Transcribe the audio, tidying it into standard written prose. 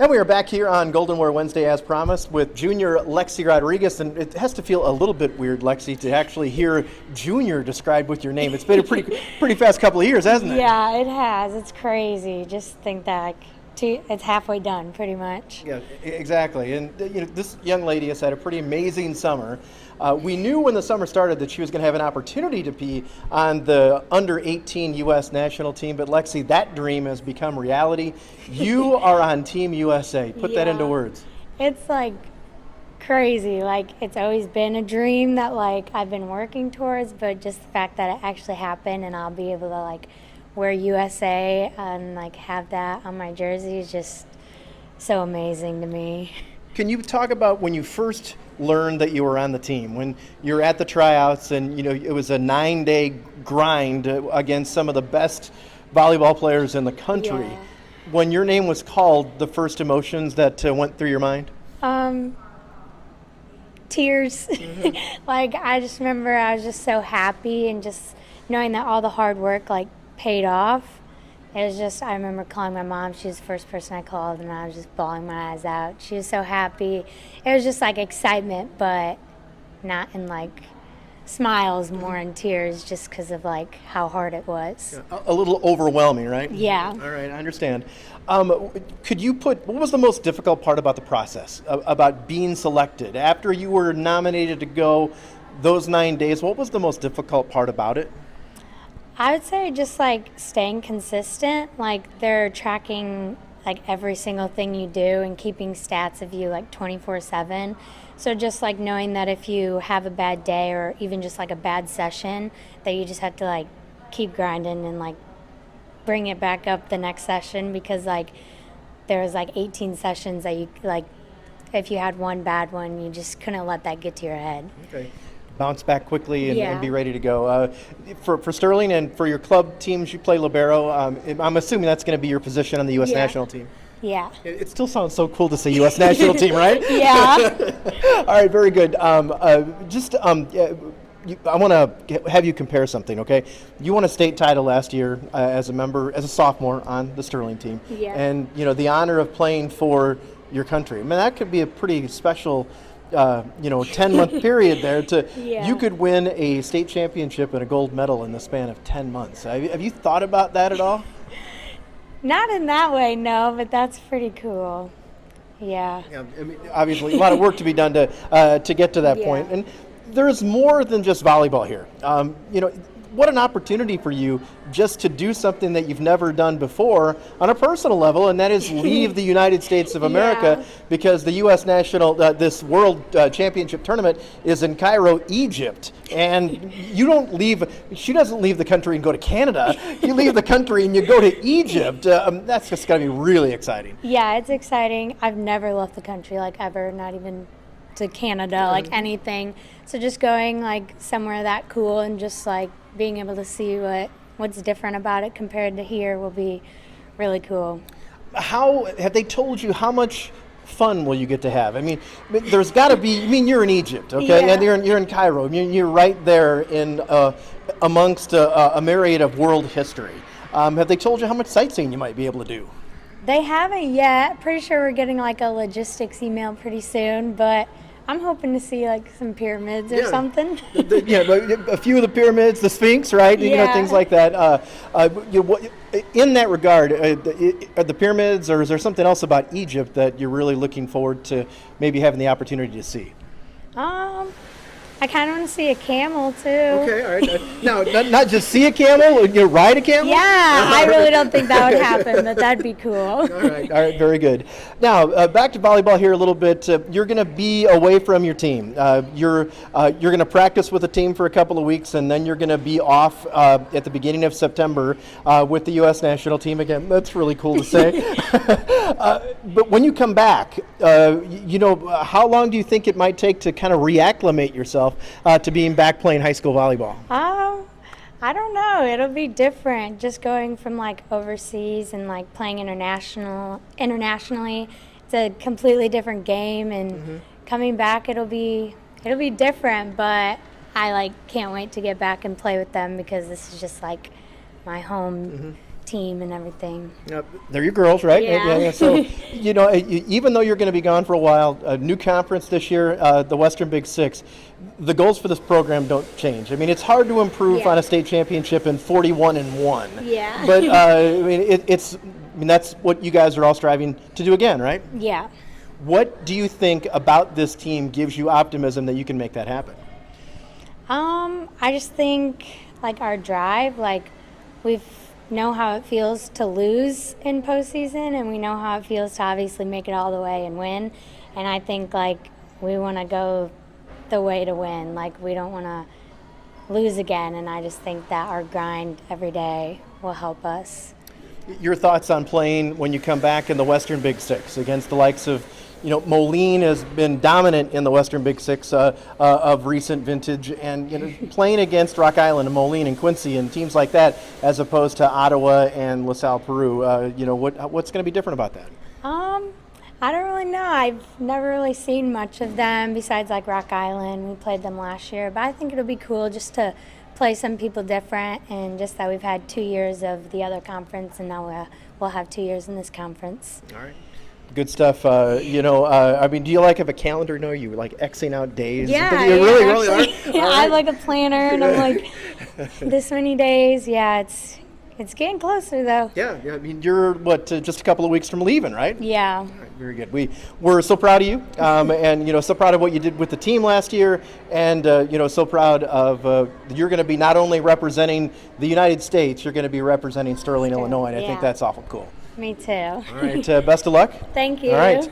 And we are back here on Golden War Wednesday as promised with junior Lexi Rodriguez, and it has to feel a little bit weird, Lexi, to actually hear junior described with your name. It's been a pretty fast couple of years, hasn't it? Yeah, it has. It's crazy. Just think that it's halfway done, pretty much. Yeah, exactly. And this young lady has had a pretty amazing summer. We knew when the summer started that she was going to have an opportunity to be on the under-18 U.S. national team, but Lexi, that dream has become reality. You are on Team USA. Put that into words. It's like crazy. Like, it's always been a dream that like I've been working towards, but just the fact that it actually happened and I'll be able to like wear USA and like have that on my jersey is just so amazing to me. Can you talk about when you first learned that you were on the team, when you're at the tryouts and it was a 9-day grind against some of the best volleyball players in the country? Yeah. When your name was called, the first emotions that went through your mind? Tears. Like, I just remember I was just so happy and just knowing that all the hard work like paid off. It was just, I remember calling my mom. She was the first person I called, and I was just bawling my eyes out. She was so happy. It was just like excitement, but not in like smiles, more in tears, just because of like how hard it was. A little overwhelming, right? Yeah. All right, I understand. Could you what was the most difficult part about the process, about being selected? After you were nominated to go those 9 days, what was the most difficult part about it? I would say just like staying consistent. Like, they're tracking like every single thing you do and keeping stats of you like 24/7. So just like knowing that if you have a bad day or even just like a bad session, that you just have to like keep grinding and like bring it back up the next session, because like there was like 18 sessions that you like, if you had one bad one, you just couldn't let that get to your head. Okay. Bounce back quickly and, Yeah. and be ready to go. For Sterling and for your club teams, you play libero. I'm assuming that's going to be your position on the U.S. Yeah. national team. Yeah. It still sounds so cool to say U.S. national team, right? Yeah. All right, very good. I want to have you compare something, okay? You won a state title last year as a sophomore on the Sterling team. Yeah. And, the honor of playing for your country. I mean, that could be a pretty special 10-month period there Yeah. You could win a state championship and a gold medal in the span of 10 months. Have you thought about that at all? Not in that way, no, but that's pretty cool. Yeah. Yeah, I mean, obviously a lot of work to be done to get to that Yeah. point. And there's more than just volleyball here. What an opportunity for you just to do something that you've never done before on a personal level, and that is leave the United States of America, Yeah. because the U.S. national, this World Championship tournament is in Cairo, Egypt, and she doesn't leave the country and go to Canada. You leave the country and you go to Egypt. That's just got to be really exciting. Yeah, it's exciting. I've never left the country, like, ever, not even to Canada, like anything. So just going like somewhere that cool and just like being able to see what's different about it compared to here will be really cool. How have they told you how much fun will you get to have? I mean, there's got to be. I mean, you're in Egypt, okay, Yeah. and you're in Cairo. I mean, you're right there in amongst a myriad of world history. Have they told you how much sightseeing you might be able to do? They haven't yet. Pretty sure we're getting like a logistics email pretty soon, but I'm hoping to see like some pyramids or something. A few of the pyramids, the Sphinx, right? Yeah. Things like that. In that regard, are the pyramids, or is there something else about Egypt that you're really looking forward to maybe having the opportunity to see? I kind of want to see a camel too. Okay, all right. Now, not just see a camel, you ride a camel? Yeah, I really don't think that would happen, but that'd be cool. All right, very good. Now, back to volleyball here a little bit. You're going to be away from your team. You're going to practice with the team for a couple of weeks, and then you're going to be off at the beginning of September with the U.S. national team. Again, that's really cool to say. But when you come back, how long do you think it might take to kind of reacclimate yourself to being back playing high school volleyball? I don't know. It'll be different. Just going from like overseas and like playing internationally, it's a completely different game. And coming back, it'll be different. But I like can't wait to get back and play with them, because this is just like my home team. team and everything. They're your girls, right? Yeah. So, even though you're going to be gone for a while, a new conference this year, the Western Big Six, the goals for this program don't change. I mean, it's hard to improve on a state championship in 41-1. Yeah. But that's what you guys are all striving to do again, right? Yeah. What do you think about this team gives you optimism that you can make that happen? I just think like our drive, like we know how it feels to lose in postseason, and we know how it feels to obviously make it all the way and win. And I think like we want to go the way to win. Like we don't want to lose again. And I just think that our grind every day will help us. Your thoughts on playing when you come back in the Western Big Six against the likes of, Moline has been dominant in the Western Big Six of recent vintage, and playing against Rock Island and Moline and Quincy and teams like that, as opposed to Ottawa and LaSalle, Peru. What's going to be different about that? I don't really know. I've never really seen much of them besides like Rock Island. We played them last year, but I think it'll be cool just to play some people different, and just that we've had 2 years of the other conference, and now we'll have 2 years in this conference. All right. Good stuff. Do you have a calendar? No, you like Xing out days? Yeah, you really are? Yeah, I have like a planner, and I'm like, this many days. Yeah, it's getting closer though. Yeah. I mean, you're just a couple of weeks from leaving, right? Yeah. All right, very good. We're so proud of you, and so proud of what you did with the team last year, and so proud of you're going to be not only representing the United States, you're going to be representing Sterling, Illinois, and I think that's awful cool. Me too. All right. Best of luck. Thank you. All right.